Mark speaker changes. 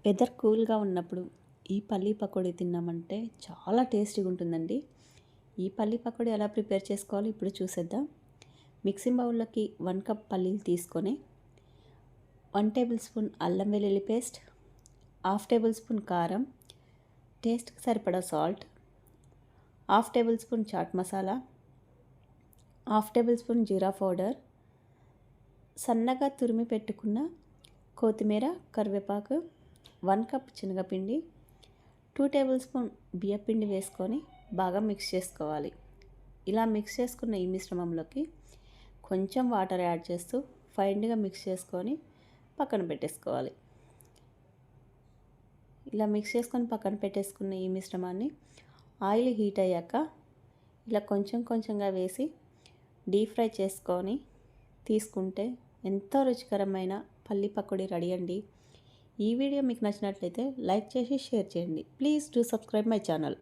Speaker 1: Weather కూల్గా ఉన్నప్పుడు ఈ పల్లీ పకోడీ తిన్నామంటే చాలా టేస్టీగా ఉంటుందండి. ఈ పల్లీ పకోడీ ఎలా ప్రిపేర్ చేసుకోవాలో ఇప్పుడు చూసేద్దాం. మిక్సింగ్ బౌల్లోకి 1 కప్ పల్లీలు తీసుకొని 1 టేబుల్ స్పూన్ అల్లం వెల్లుల్లి పేస్ట్, హాఫ్ టేబుల్ స్పూన్ కారం, టేస్ట్కి సరిపడా salt, half tablespoon chaat masala, half tablespoon jeera powder, సన్నగా తురిమి పెట్టుకున్న కొత్తిమీర, కరివేపాకు, 1 కప్ శనగపిండి, 2 టేబుల్ స్పూన్ బియ్యపిండి వేసుకొని బాగా మిక్స్ చేసుకోవాలి. ఇలా మిక్స్ చేసుకున్న ఈ మిశ్రమంలోకి కొంచెం వాటర్ యాడ్ చేస్తూ ఫైన్గా మిక్స్ చేసుకొని పక్కన పెట్టేసుకోవాలి. ఇలా మిక్స్ చేసుకొని పక్కన పెట్టేసుకున్న ఈ మిశ్రమాన్ని ఆయిల్ హీట్ అయ్యాక ఇలా కొంచెం కొంచెంగా వేసి డీప్ ఫ్రై చేసుకొని తీసుకుంటే ఎంతో రుచికరమైన పల్లీ పకోడీ రెడీ అండి. ఈ వీడియో మీకు నచ్చినట్లయితే లైక్ చేసి షేర్ చేయండి. Please do subscribe my channel.